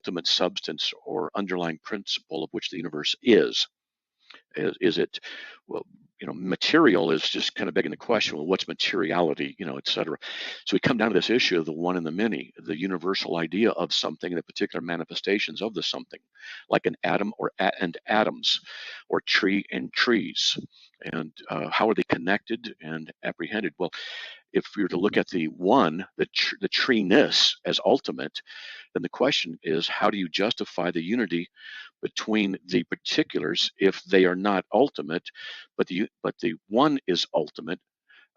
ultimate substance or underlying principle of which the universe is. Is it, well, material is just kind of begging the question, well, what's materiality, et cetera. So we come down to this issue of the one and the many, the universal idea of something and the particular manifestations of the something, like an atom and atoms, or tree and trees. And how are they connected and apprehended? Well, if we were to look at the one, the treeness as ultimate, then the question is, how do you justify the unity between the particulars if they are not ultimate, but the one is ultimate?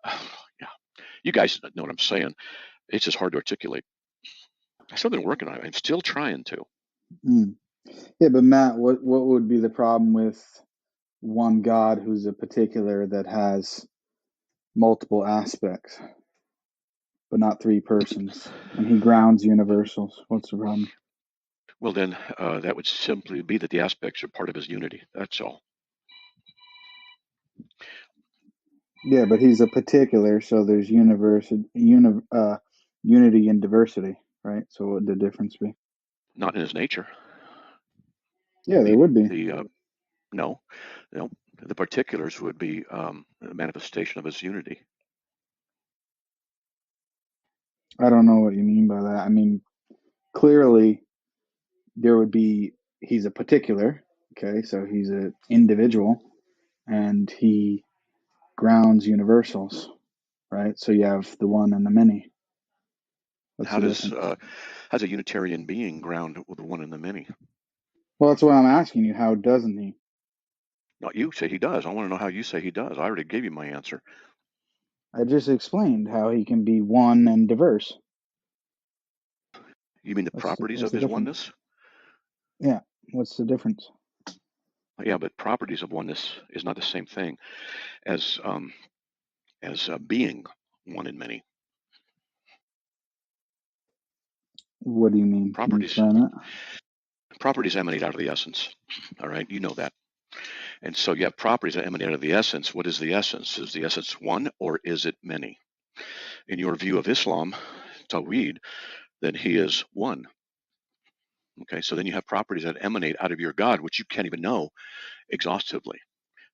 Yeah, you guys know what I'm saying. It's just hard to articulate. I've still been working on it. I'm still trying to. Yeah, but Matt, what would be the problem with one God who's a particular that has multiple aspects, but not three persons, and he grounds universals? What's the problem? Well, then that would simply be that the aspects are part of his unity. That's all. Yeah, but he's a particular, so there's unity and diversity, right? So what would the difference be? Not in his nature. Yeah, there would be. No, the particulars would be a manifestation of his unity. I don't know what you mean by that. I mean, clearly there would be, he's a particular, okay, so he's an individual, and he grounds universals, right? So you have the one and the many. What's the difference? How does a Unitarian being ground with the one and the many? Well, that's why I'm asking you, how doesn't he? Not you say he does. I want to know how you say he does. I already gave you my answer. I just explained how he can be one and diverse. You mean the properties of his oneness? Yeah. What's the difference? Yeah, but properties of oneness is not the same thing as being one in many. What do you mean? Properties. Can you explain that? Properties emanate out of the essence. All right, you know that. And so you have properties that emanate out of the essence. What is the essence? Is the essence one or is it many? In your view of Islam, Tawhid, then he is one. Okay, so then you have properties that emanate out of your God, which you can't even know exhaustively.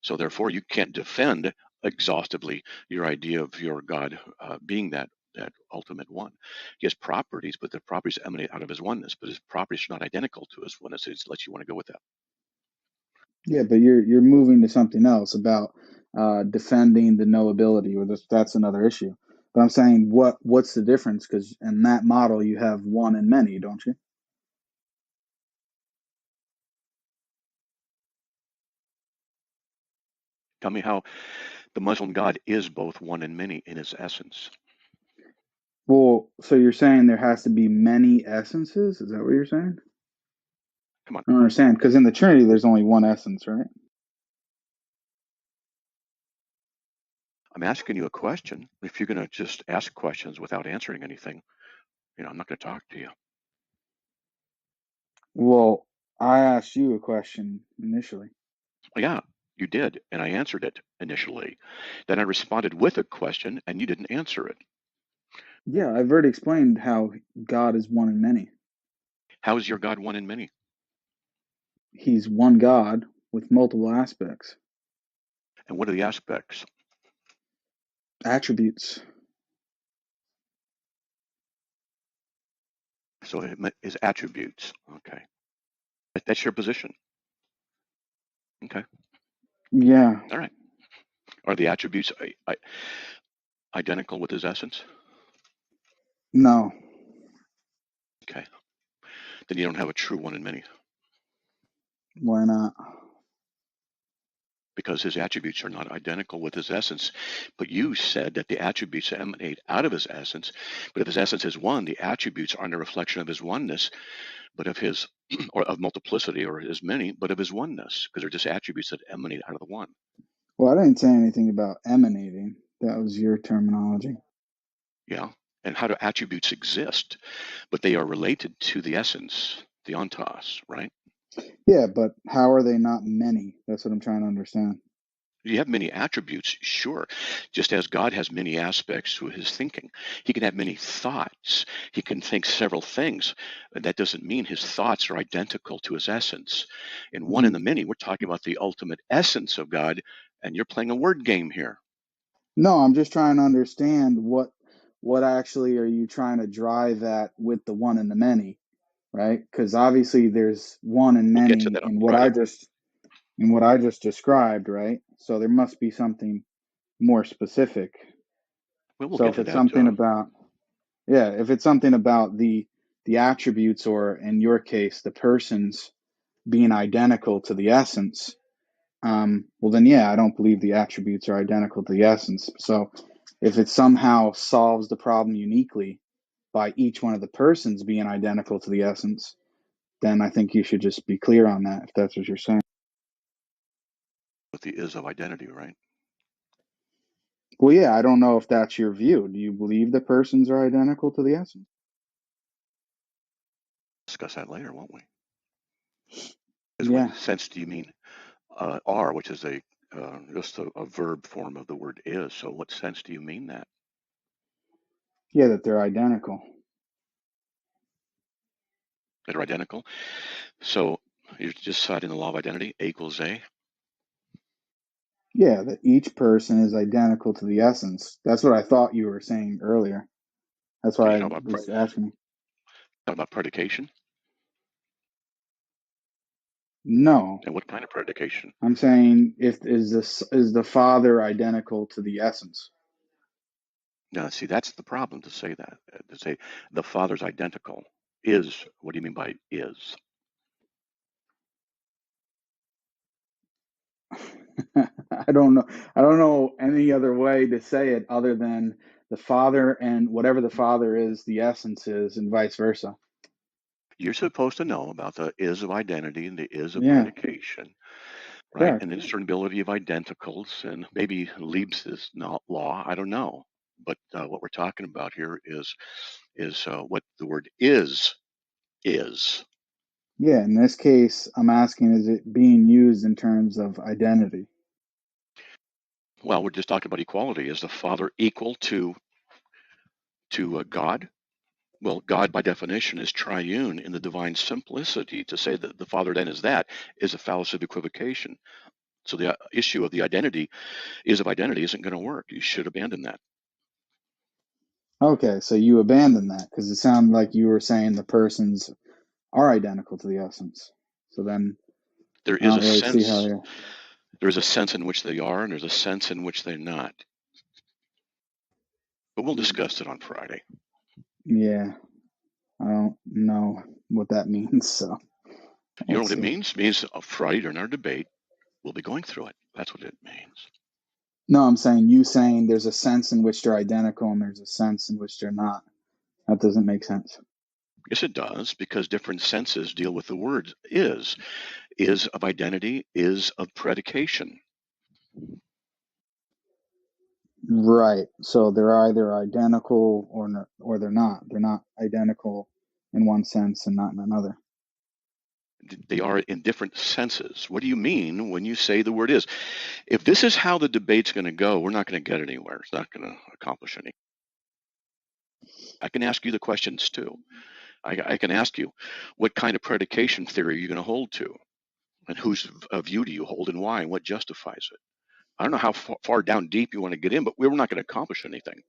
So therefore, you can't defend exhaustively your idea of your God being that ultimate one. He has properties, but the properties emanate out of his oneness. But his properties are not identical to his oneness. It lets you want to go with that. Yeah, but you're moving to something else about defending the knowability, or that's another issue. But I'm saying, what's the difference? Because in that model, you have one and many, don't you? Tell me how the Muslim God is both one and many in his essence. Well, so you're saying there has to be many essences? Is that what you're saying? Come on. I don't understand, because in the Trinity, there's only one essence, right? I'm asking you a question. If you're going to just ask questions without answering anything, I'm not going to talk to you. Well, I asked you a question initially. Well, yeah, you did, and I answered it initially. Then I responded with a question, and you didn't answer it. Yeah, I've already explained how God is one in many. How is your God one in many? He's one God with multiple aspects. And what are the aspects? Attributes. So his attributes. Okay. That's your position. Okay. Yeah. All right. Are the attributes identical with his essence? No. Okay. Then you don't have a true one in many. Why not? Because his attributes are not identical with his essence. But you said that the attributes emanate out of his essence. But if his essence is one, the attributes aren't a reflection of his oneness, but of his, or of multiplicity, or his many, but of his oneness, because they're just attributes that emanate out of the one. Well, I didn't say anything about emanating. That was your terminology. Yeah. And how do attributes exist? But they are related to the essence, the ontos, right? Yeah, but how are they not many? That's what I'm trying to understand. You have many attributes, sure, just as God has many aspects to his thinking. He can have many thoughts. He can think several things. But that doesn't mean his thoughts are identical to his essence. In one in the many, we're talking about the ultimate essence of God, and you're playing a word game here. No, I'm just trying to understand what actually are you trying to drive at with the one and the many, right? Because obviously there's one and We'll get to many that on Friday. in what I just described, right? So there must be something more specific. We'll So get if to it's that. something about, yeah, if it's something about the attributes, or in your case, the persons being identical to the essence, well then, yeah, I don't believe the attributes are identical to the essence. So if it somehow solves the problem uniquely by each one of the persons being identical to the essence, then I think you should just be clear on that, if that's what you're saying. With the is of identity, right? Well, yeah, I don't know if that's your view. Do you believe the persons are identical to the essence? Discuss that later, won't we? Is what Yeah, sense do you mean are, which is just a verb form of the word is. So what sense do you mean that? yeah, that they're identical. That are identical. So you're just citing the law of identity, A equals A. Yeah, that each person is identical to the essence. That's what I thought you were saying earlier. That's Are you why I talking about was asking. predication? No, And what kind of predication? I'm saying, if is the Father identical to the essence? Now, see, that's the problem to say that. To say the Father's identical is, what do you mean by is? I don't know. I don't know any other way to say it other than the Father, and whatever the Father is, the essence is, and vice versa. You're supposed to know about the is of identity and the is of Yeah, predication, right? And correct. the discernibility of identicals, and maybe Leibniz's law. I don't know, but what we're talking about here is what the word is. Yeah, in this case, I'm asking, is it being used in terms of identity? Well, we're just talking about equality. Is the Father equal to God? Well, God, by definition, is triune in the divine simplicity. To say that the Father then is that is a fallacy of equivocation. So the issue of the identity is of identity isn't going to work. You should abandon that. Okay, so you abandon that because it sounded like you were saying the persons are identical to the essence. So then There I is don't a really see how sense. you. There is a sense in which they are, and there's a sense in which they're not. But we'll discuss it on Friday. Yeah, I don't know what that means. So You know we'll what it see. means? It means Friday during our debate, we'll be going through it. That's what it means. No, I'm saying, you saying there's a sense in which they're identical and there's a sense in which they're not. That doesn't make sense. Yes, it does, because different senses deal with the word is of identity, is of predication. Right. So they're either identical or they're not. They're not identical in one sense and not in another. They are in different senses. What do you mean when you say the word is? If this is how the debate's going to go, we're not going to get anywhere. It's not going to accomplish anything. I can ask you the questions too. I can ask you, what kind of predication theory are you going to hold to? And whose view do you hold and why, and what justifies it? I don't know how far down deep you want to get in, but we're not going to accomplish anything.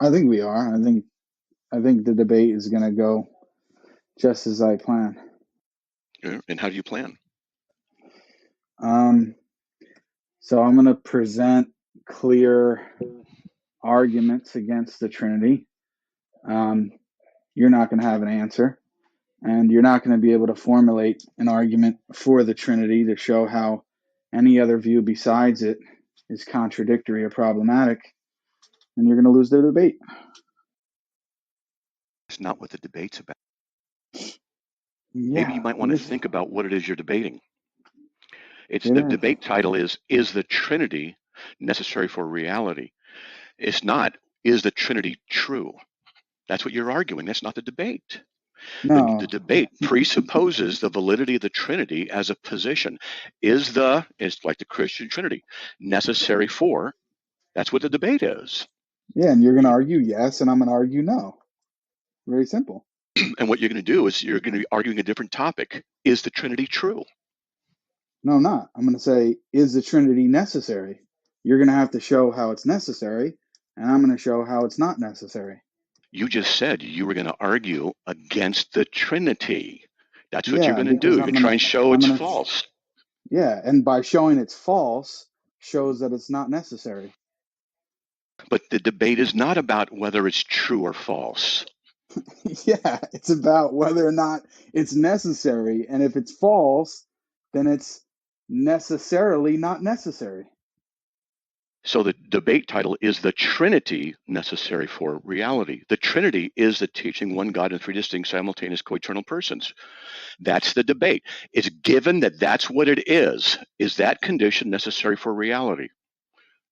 I think we are. I think the debate is going to go just as I plan. And how do you plan? Um, so I'm going to present clear arguments against the Trinity. Um, you're not going to have an answer, and you're not going to be able to formulate an argument for the Trinity to show how any other view besides it is contradictory or problematic, and you're going to lose the debate. It's not what the debate's about. Maybe Yeah, you might want it to is. think about what it is you're debating. It's It the is. debate title is the Trinity necessary for reality? It's not, is the Trinity true? That's what you're arguing. That's not the debate. No. The debate presupposes the validity of the Trinity as a position. It's like the Christian Trinity, necessary for? That's what the debate is. Yeah, and you're going to argue yes, and I'm going to argue no. Very simple. And what you're going to do is you're going to be arguing a different topic. Is the Trinity true? No, I'm not. I'm going to say, is the Trinity necessary? You're going to have to show how it's necessary, and I'm going to show how it's not necessary. You just said you were going to argue against the Trinity. That's what you're Yeah, going to do. because You're going to try and show it's I'm going to, false. yeah, and by showing it's false shows that it's not necessary. But the debate is not about whether it's true or false. Yeah, it's about whether or not it's necessary, and if it's false, then it's necessarily not necessary. So the debate title is The Trinity Necessary for Reality. The Trinity is the teaching one God in three distinct simultaneous co-eternal persons. That's the debate. It's given that that's what it is. Is that condition necessary for reality?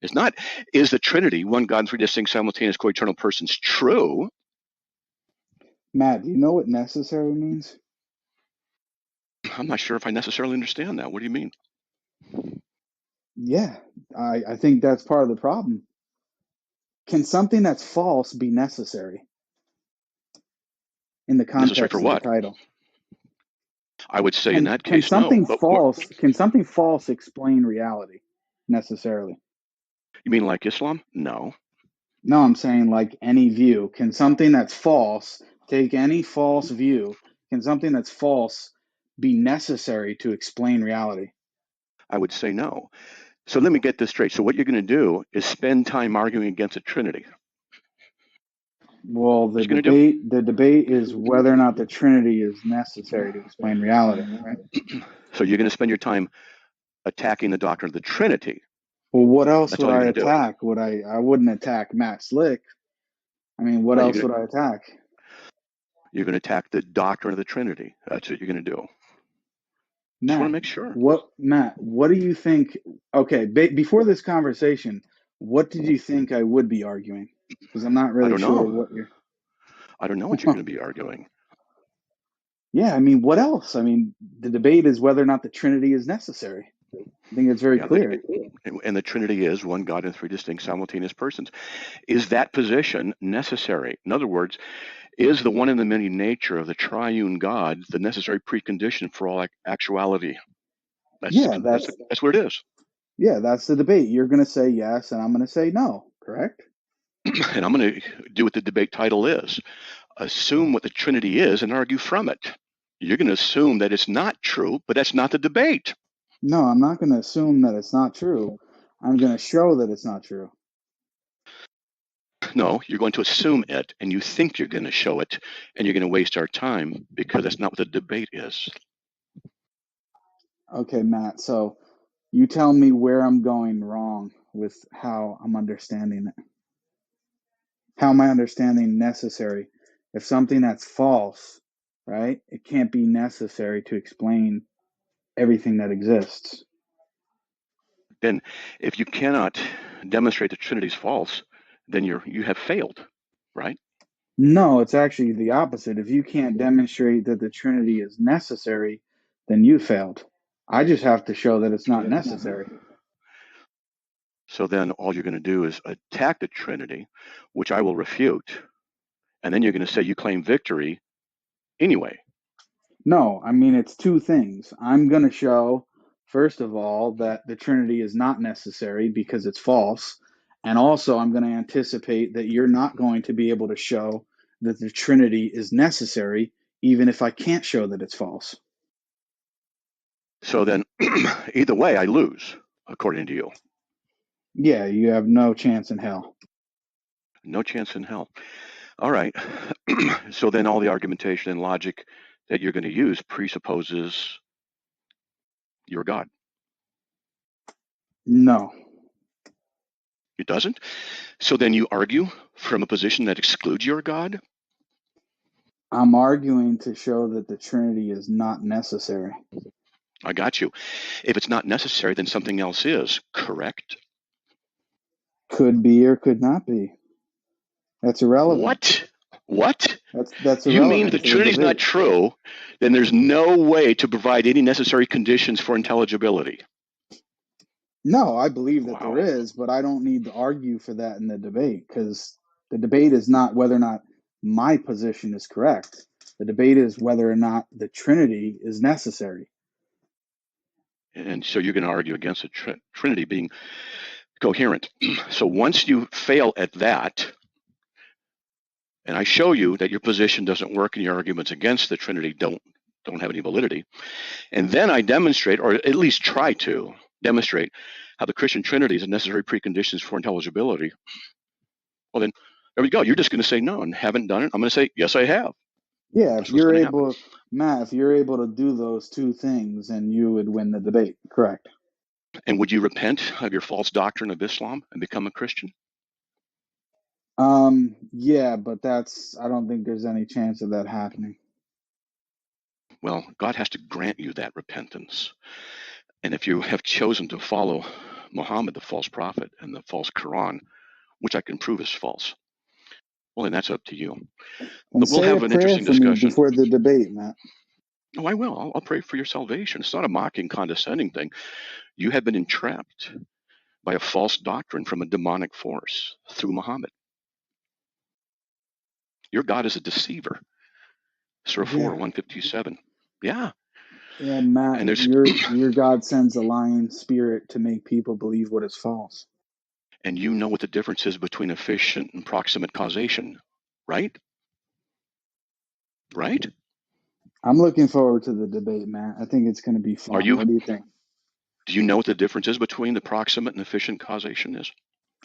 It's not, is the Trinity, one God in three distinct simultaneous co-eternal persons, true? Matt, do you know what necessary means? I'm not sure if I necessarily understand that. What do you mean? Yeah, I think that's part of the problem. Can something that's false be necessary in the Necessary for context of the what? title? I would say in Can that can case, no. something But false can something false explain reality necessarily? you mean like Islam? No. No, I'm saying like any view. Can something that's false, take any false view, can something that's false be necessary to explain reality? I would say no. So let me get this straight. So what you're going to do is spend time arguing against the Trinity. Well, What you going to do? the debate is whether or not the Trinity is necessary to explain reality, right? So you're going to spend your time attacking the doctrine of the Trinity. Well, what else That's would all you're I going to do. attack? I wouldn't attack Matt Slick. I mean, what No, else would I attack? you're going to attack the doctrine of the Trinity. That's what you're going to do. Just want to Matt, make sure. what do you think? Okay, before this conversation, what did you think I would be arguing? Because I'm not I really don't sure know. what you're. I don't know what you're going to be arguing. Yeah, I mean, what else? I mean, the debate is whether or not the Trinity is necessary. I think it's very Yeah, clear. and the Trinity is one God in three distinct simultaneous persons. Is that position necessary? In other words, is the one in the many nature of the triune God the necessary precondition for all actuality? Yeah, That's what it is. that's the debate. You're going to say yes, and I'm going to say no. Correct? And I'm going to do what the debate title is. Assume what the Trinity is and argue from it. You're going to assume that it's not true, but that's not the debate. No, I'm not going to assume that it's not true. I'm going to show that it's not true. No, you're going to assume it, and you think you're going to show it, and you're going to waste our time because that's not what the debate is. Okay, Matt. So you tell me where I'm going wrong with how I'm understanding it. How am I understanding necessary? If something that's false, right, it can't be necessary to explain everything that exists. Then, if you cannot demonstrate the Trinity is false, then you have failed, right? No, it's actually the opposite. If you can't demonstrate that the Trinity is necessary, then you failed. I just have to show that it's not necessary. So then all you're going to do is attack the Trinity, which I will refute, and then you're going to say you claim victory anyway. No, I mean, it's two things. I'm going to show, first of all, that the Trinity is not necessary because it's false. And also, I'm going to anticipate that you're not going to be able to show that the Trinity is necessary, even if I can't show that it's false. So then, either way, I lose, according to you. Yeah, you have no chance in hell. No chance in hell. All right. So then all the argumentation and logic that you're going to use presupposes you're God. No. It doesn't. So then you argue from a position that excludes your God? I'm arguing to show that the Trinity is not necessary. I got you. If it's not necessary, then something else is, correct? Could be or could not be. That's irrelevant. What? What? That's You mean irrelevant if the to the Trinity's not debate. true, then there's no way to provide any necessary conditions for intelligibility. No, I believe that there Wow. is, but I don't need to argue for that in the debate, because the debate is not whether or not my position is correct. The debate is whether or not the Trinity is necessary. And so you're going to argue against the Trinity being coherent. So once you fail at that, and I show you that your position doesn't work and your arguments against the Trinity don't have any validity, and then I demonstrate, or at least try to demonstrate, how the Christian Trinity is a necessary preconditions for intelligibility, well then, there we go. You're just going to say no and haven't done it. I'm going to say, yes, I have. Yeah, if That's what's you're going to happen. able, Matt, if you're able to do those two things, then you would win the debate. Correct. And would you repent of your false doctrine of Islam and become a Christian? Yeah, but I don't think there's any chance of that happening. Well, God has to grant you that repentance. And if you have chosen to follow Muhammad, the false prophet, and the false Quran, which I can prove is false, well, then that's up to you. And But we'll say a have an prayer interesting for me discussion. before the debate, Matt. Oh, I will. I'll pray for your salvation. It's not a mocking, condescending thing. You have been entrapped by a false doctrine from a demonic force through Muhammad. Your God is a deceiver. Surah 4, Yeah. 157. Yeah. Yeah, Matt, And there's your God sends a lying spirit to make people believe what is false. and you know what the difference is between efficient and proximate causation, right? Right? I'm looking forward to the debate, Matt. I think it's going to be Are fun. you What do you think? do you know what the difference is between the proximate and efficient causation is?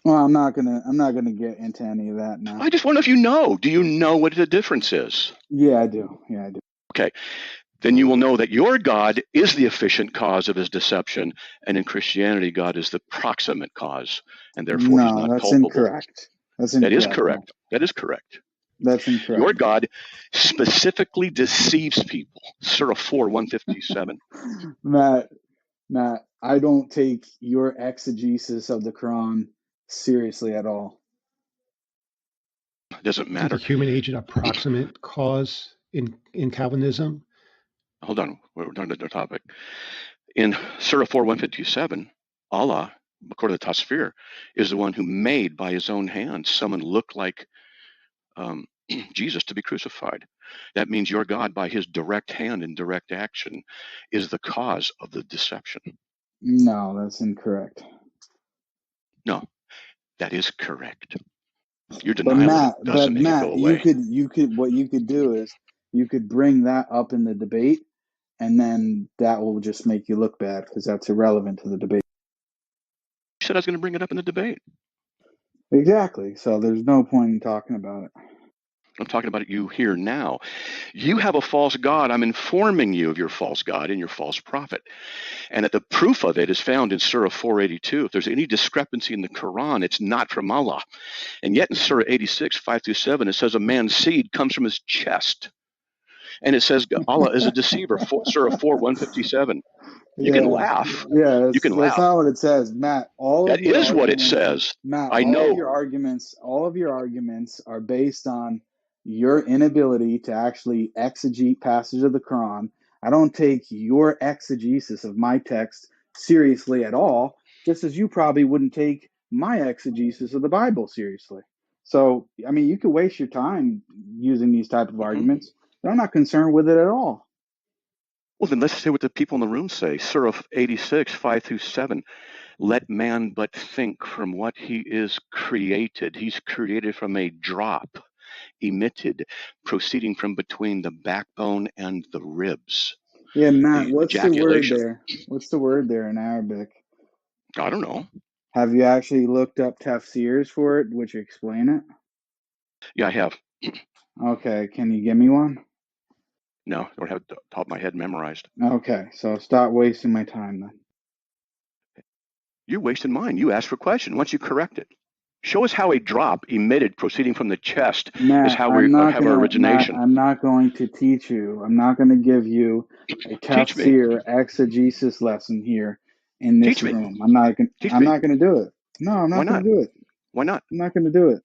Well, I'm not gonna get into any of that now. I just wonder if you know. Do you know what the difference is? Yeah, I do. Yeah, I do. Okay. Then you will know that your God is the efficient cause of his deception, and in Christianity, God is the proximate cause, and therefore he's No, not that's culpable. incorrect. That's That is incorrect, Matt. correct. That is correct. That's Your incorrect. God specifically deceives people. Surah 4, 157. Matt, Matt, I don't take your exegesis of the Quran seriously at all. Doesn't Isn't the matter. human agent a proximate cause in Calvinism? Hold on. We're done to the topic. In Surah 4, 157, Allah, according to Tasfir, is the one who made by his own hand someone look like Jesus to be crucified. That means your God, by his direct hand and direct action, is the cause of the deception. No, that's incorrect. No, that is correct. Your But denial of it Matt, doesn't make it go away. what you could do is you could bring that up in the debate, and then that will just make you look bad because that's irrelevant to the debate. You said I was going to bring it up in the debate. Exactly. So there's no point in talking about it. I'm talking about you here now. You have a false God. I'm informing you of your false God and your false prophet. And that the proof of it is found in Surah 482. If there's any discrepancy in the Quran, it's not from Allah. And yet in Surah 86, 5 through 7, it says a man's seed comes from his chest. And it says Allah is a deceiver. Surah 4, 157. You can Yeah, laugh. yeah, You can that's laugh. not what it says, Matt. That is what it says. I know. All of your arguments are based on your inability to actually exegete passages of the Quran. I don't take your exegesis of my text seriously at all, just as you probably wouldn't take my exegesis of the Bible seriously. So, I mean, you could waste your time using these type of Mhm. arguments, but I'm not concerned with it at all. Well, then let's see what the people in the room say. Surah 86, 5 through 7. Let man but think from what he is created. He's created from a drop, emitted, proceeding from between the backbone and the ribs. Yeah, Matt, The what's the word ejaculation. there? What's the word there in Arabic? I don't know. Have you actually looked up tafsirs for it, which explain it? Yeah, I have. Okay, can you give me one? No, I don't have the top of my head memorized. Okay, so stop wasting my time then. You're wasting mine. You asked for a question. Once you correct it, show us how a drop emitted proceeding from the chest is Matt, how we have our Matt, origination. I'm not going to teach you. I'm not going to give you a Teach me. tafsir exegesis lesson here in Teach this me. room. Teach I'm me. not going to do it. No, I'm Why not going not? to do it. Why not? I'm not going to do it.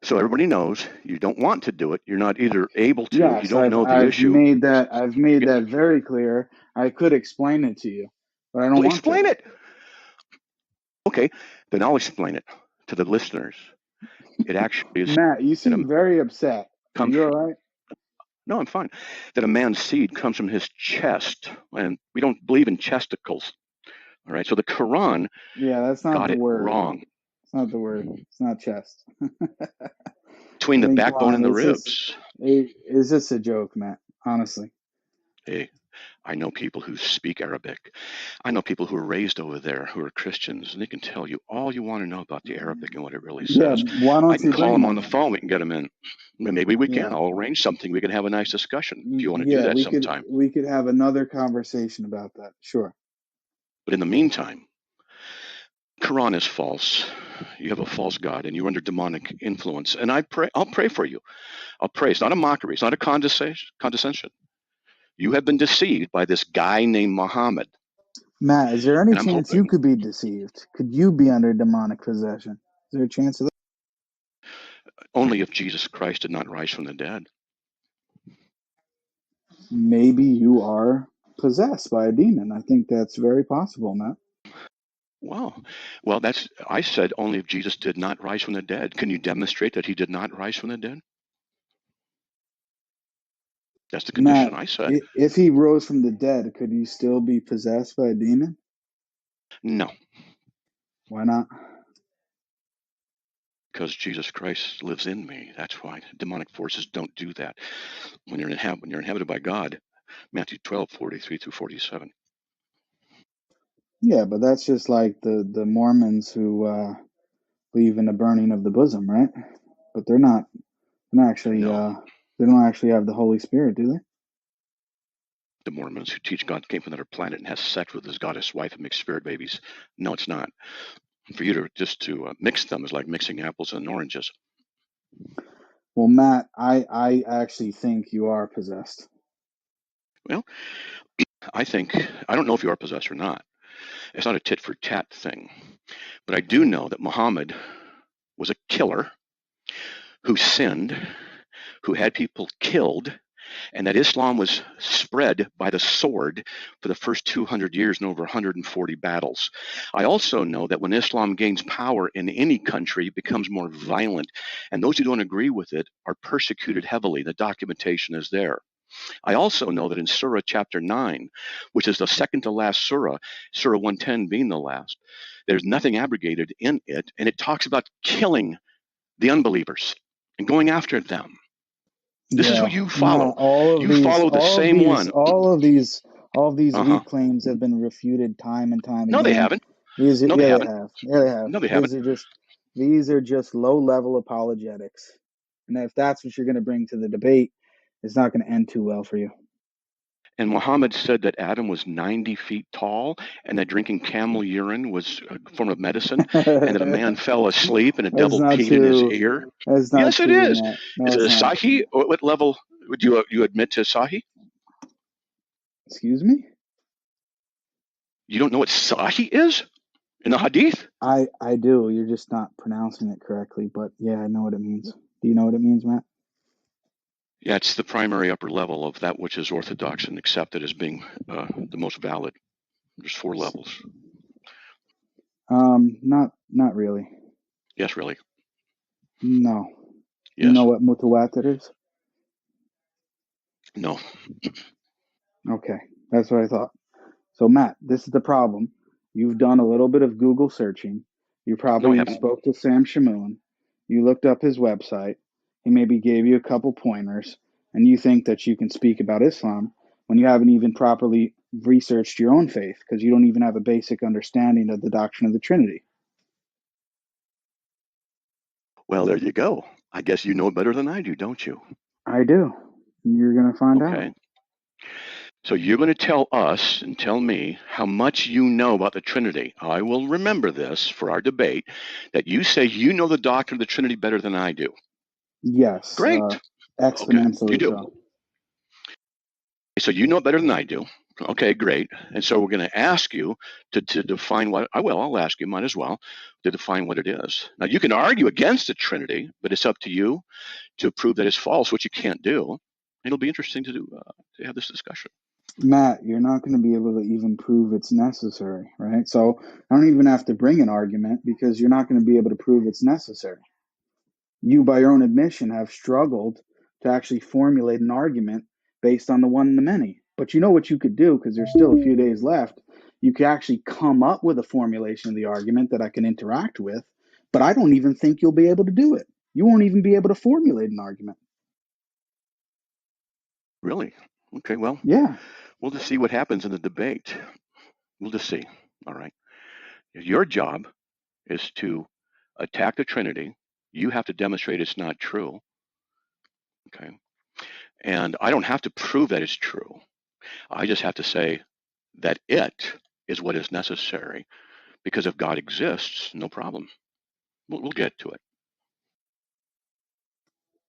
So everybody knows you don't want to do it. You're not either able to, you Yes, don't know the I've issue. made that very clear. I could explain it to you, but I don't Well, want to. explain it. Okay, then I'll explain it to the listeners. It actually is Matt, you that a seem very upset. Are comes you all from, right? no, I'm fine. That a man's seed comes from his chest, and we don't believe in chesticles. All right, so the Quran Yeah, that's not got the it word. wrong. It's not the word. It's not chest. Between I the mean, come backbone on. and the ribs. It's just a joke, Matt. Honestly. Hey, I know people who speak Arabic. I know people who are raised over there who are Christians, and they can tell you all you want to know about the Arabic and what it really Yeah. says. Why I don't can you call bring them on them the in? phone. We can get them in. Maybe we Yeah. can. I'll arrange something. We can have a nice discussion if you want to do Yeah, that sometime. we could have another conversation about that. Sure. But in the meantime, Quran is false. You have a false God, and you're under demonic influence. And I'll pray for you. I'll pray. It's not a mockery. It's not a condescension. You have been deceived by this guy named Muhammad, Matt, is there any and I'm chance you hoping could be deceived? Could you be under demonic possession? Is there a chance of that? only if Jesus Christ did not rise from the dead. Maybe you are possessed by a demon. I think that's very possible, Matt. Wow. Well, I said only if Jesus did not rise from the dead. Can you demonstrate that he did not rise from the dead? That's the condition Matt, I said. if he rose from the dead, could you still be possessed by a demon? No, Why not? because Jesus Christ lives in me. That's why demonic forces don't do that. When you're inhabited by God, Matthew 12:43 through 47. Yeah, but that's just like the Mormons who believe in the burning of the bosom, right? But they're not actually No, they don't actually have the Holy Spirit, do they? the Mormons who teach God came from another planet and has sex with his goddess wife and makes spirit babies. No, it's not. For you to mix them is like mixing apples and oranges. Well, Matt, I actually think you are possessed. Well, I don't know if you are possessed or not. It's not a tit for tat thing. But I do know that Muhammad was a killer who sinned, who had people killed, and that Islam was spread by the sword for the first 200 years in over 140 battles. I also know that when Islam gains power in any country, it becomes more violent, and those who don't agree with it are persecuted heavily. The documentation is there. I also know that in Surah chapter 9, which is the second to last Surah, Surah 110 being the last, there's nothing abrogated in it, and it talks about killing the unbelievers and going after them. This is who Yeah, you Matt, follow. You follow the same one. all of these Uh-huh. weak claims have been refuted time and time No, they again. haven't. No, they Yeah, they haven't. have. Yeah, they have. No, they haven't. These are just low level apologetics. And if that's what you're going to bring to the debate, it's not going to end too well for you. And Muhammad said that Adam was 90 feet tall and that drinking camel urine was a form of medicine and that a man fell asleep and a That's devil not peed in his true. ear. That's not Yes, it true, is. Matt. Is No, it it's a not. Sahih? What level would you admit to Sahih? Excuse me? You don't know what Sahih is in the Hadith? I do. You're just not pronouncing it correctly, but yeah, I know what it means. Do you know what it means, Matt? Yeah, it's the primary upper level of that which is orthodox and accepted as being the most valid. There's 4 levels. Not really. Yes, really. No. You know Yes. what mutawatir is? No. Okay, that's what I thought. So, Matt, this is the problem. You've done a little bit of Google searching. You No, I probably haven't. spoke to Sam Shamoon. You looked up his website. He maybe gave you a couple pointers, and you think that you can speak about Islam when you haven't even properly researched your own faith because you don't even have a basic understanding of the doctrine of the Trinity. Well, there you go. I guess you know better than I do, don't you? I do. You're going to find out. Okay. So you're going to tell us and tell me how much you know about the Trinity. I will remember this for our debate, that you say you know the doctrine of the Trinity better than I do. Yes, Great. Okay, you exponentially do. so. So you know it better than I do. Okay, great. And so we're going to ask you to define what, I'll ask you, might as well, to define what it is. Now, you can argue against the Trinity, but it's up to you to prove that it's false, which you can't do. It'll be interesting to have this discussion. Matt, you're not going to be able to even prove it's necessary, right? So I don't even have to bring an argument because you're not going to be able to prove it's necessary. You, by your own admission, have struggled to actually formulate an argument based on the one and the many. But you know what you could do, because there's still a few days left. You could actually come up with a formulation of the argument that I can interact with, but I don't even think you'll be able to do it. You won't even be able to formulate an argument. Really? Okay, well, Yeah. we'll just see what happens in the debate. We'll just see. All right. Your job is to attack the Trinity. You have to demonstrate it's not true. Okay. And I don't have to prove that it's true. I just have to say that it is what is necessary. Because if God exists, no problem. We'll get to it.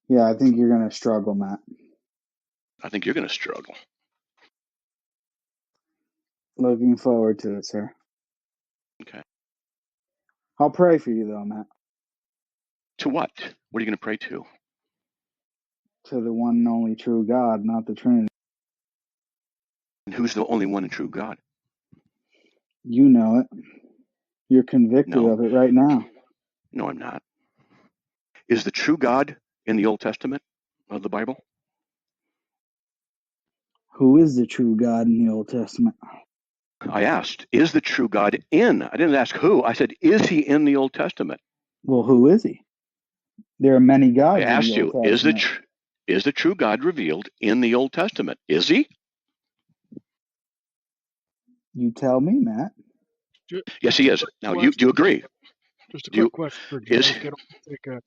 Yeah, I think you're going to struggle, Matt. I think you're going to struggle. Looking forward to it, sir. Okay. I'll pray for you, though, Matt. To what? What are you going to pray to? To the one and only true God, not the Trinity. And who's the only one and true God? You know it. You're convicted No. of it right now. No, I'm not. Is the true God in the Old Testament of the Bible? Who is the true God in the Old Testament? I asked, is the true God in? I didn't ask who. I said, is he in the Old Testament? Well, who is he? There are many I gods in the asked Old you, Testament. is the true God revealed in the Old Testament? Is he? You tell me, Matt. Yes, he is. Now, do you agree? Just a quick question for Is Jake. It'll take a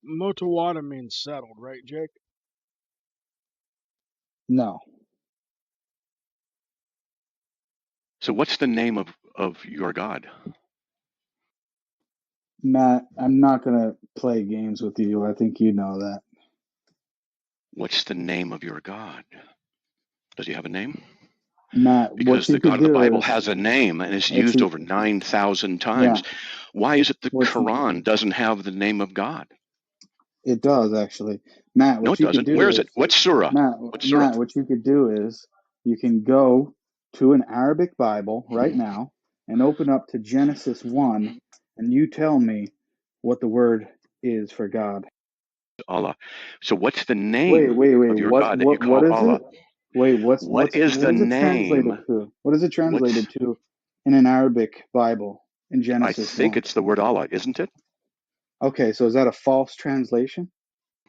Motawada means settled, right, Jake? No. so? What's the name of your God? Matt, I'm not going to play games with you. I think you know that. What's the name of your God? Does he have a name? Matt, Because what you the God could of the do Bible is, has a name and it's what used you, over 9,000 yeah, times. Why is it the what you, Quran doesn't have the name of God? it does actually. Matt, No, what it you could doesn't. Where do is it? is, What surah? What surah? Matt, what you could do is, you can go to an Arabic Bible right now and open up to Genesis 1, and you tell me what the word is for God. Allah. So what's the Wait, name wait, wait. of your God that you What call is Allah? it? Wait, What is what the is it translated name? to? What is it What's translated to in an Arabic Bible in I Genesis think 1? it's the word Allah, isn't it? Okay, so is that a false translation?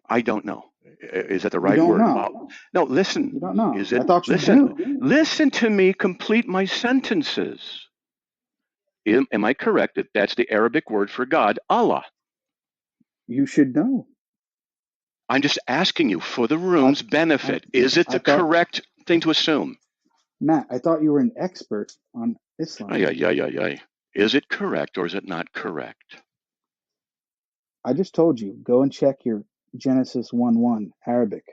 I don't know. Is that the You right don't word? know. No, listen. You don't know. Is I it? thought you Listen. do. Listen to me complete my sentences. Am I correct that that's the Arabic word for God, Allah? You should know. I'm just asking you for the I, room's I, benefit. Is it I the thought, correct thing to assume? Matt, I thought you were an expert on Islam. Ay, ay, ay, ay, ay. Is it correct or is it not correct? I just told you, go and check your Genesis 1:1 Arabic.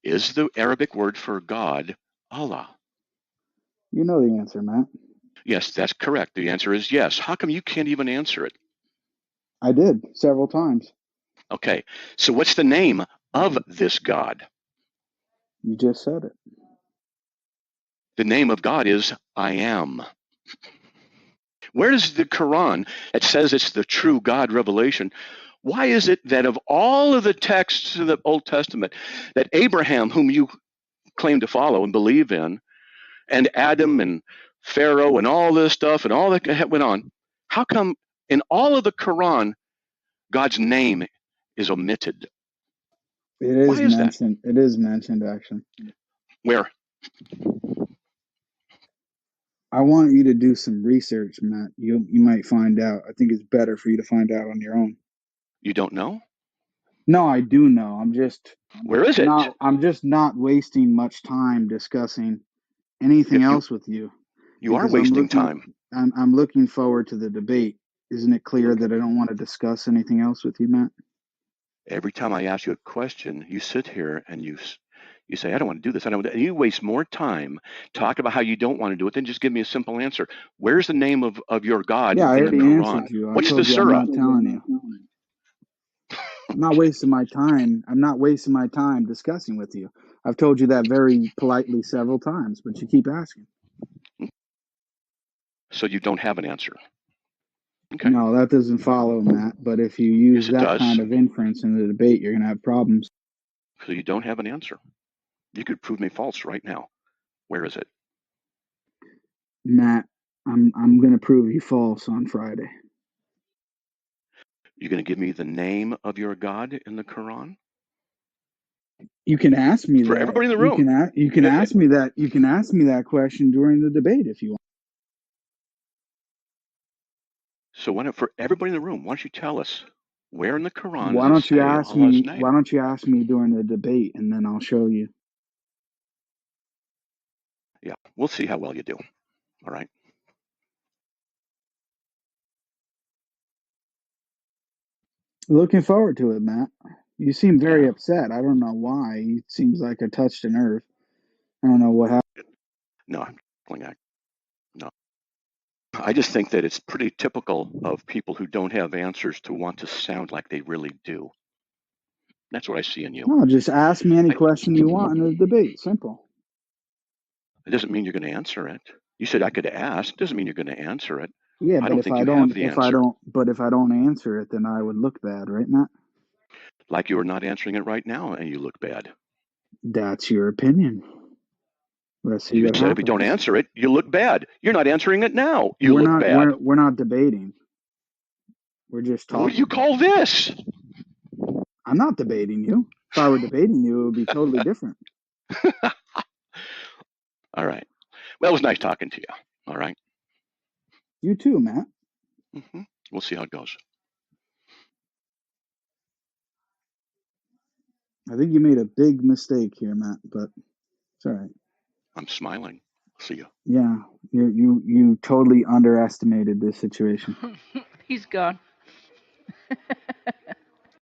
Is the Arabic word for God Allah? You know the answer, Matt. Yes, that's correct. The answer is yes. How come you can't even answer it? I did several times. Okay, so what's the name of this God? You just said it. The name of God is I am. Where does the Quran that says it's the true God revelation? Why is it that of all of the texts in the Old Testament, that Abraham, whom you claim to follow and believe in, and Adam and Pharaoh and all this stuff and all that went on, how come in all of the Quran, God's name is omitted? It Why is is that? mentioned. It is mentioned, actually. Where? I want you to do some research, Matt. You might find out. I think it's better for you to find out on your own. You don't know? No, I do know. Where is it? I'm just not wasting much time discussing anything If else with you you are because wasting time. I'm looking forward to the debate. Isn't it clear Okay. that I don't want to discuss anything else with you, Matt? Every time I ask you a question, you sit here and You say, I don't want to do this. I don't want to. And you waste more time talking about how you don't want to do it than just give me a simple answer. Where's the name of your God Yeah, I in the already Quran? answered you. I What's the told you I'm surah? not telling you. I'm not wasting my time. I'm not wasting my time discussing with you. I've told you that very politely several times, but you keep asking. So you don't have an answer. Okay. No, that doesn't follow, Matt. But if you use Yes, it that does. kind of inference in the debate, you're going to have problems. So you don't have an answer. You could prove me false right now. Where is it? Matt, I'm going to prove you false on Friday. You're going to give me the name of your God in the Quran? You can ask me For that. everybody in the You room. can ask me that. You can ask me that question during the debate if you want. So for everybody in the room, why don't you tell us where in the Quran Why does it don't you say ask Allah's me? name? Why don't you ask me during the debate, and then I'll show you. Yeah, we'll see how well you do. All right. Looking forward to it, Matt. You seem very Yeah. upset. I don't know why. It seems like I touched a nerve. I don't know what happened. No, no. I just think that it's pretty typical of people who don't have answers to want to sound like they really do. That's what I see in you. No, just ask me any question you want in the debate. Simple. It doesn't mean you're going to answer it. You said I could ask. It doesn't mean you're going to answer it. Yeah, I but don't if think I you have don't, the answer. but if I don't answer it, then I would look bad, right, Matt? Like you are not answering it right now and you look bad. That's your opinion. Let's see You what said if you don't happens. answer it, you look bad. You're not answering it now. You We're look not. bad. We're not debating. We're just What do you talking. call this? I'm not debating you. If I were debating you, it would be totally different. All right. Well, it was nice talking to you. All right. You too, Matt. We'll see how it goes. I think you made a big mistake here, Matt, but it's all right. I'm smiling. See you. Yeah, you totally underestimated this situation. He's gone.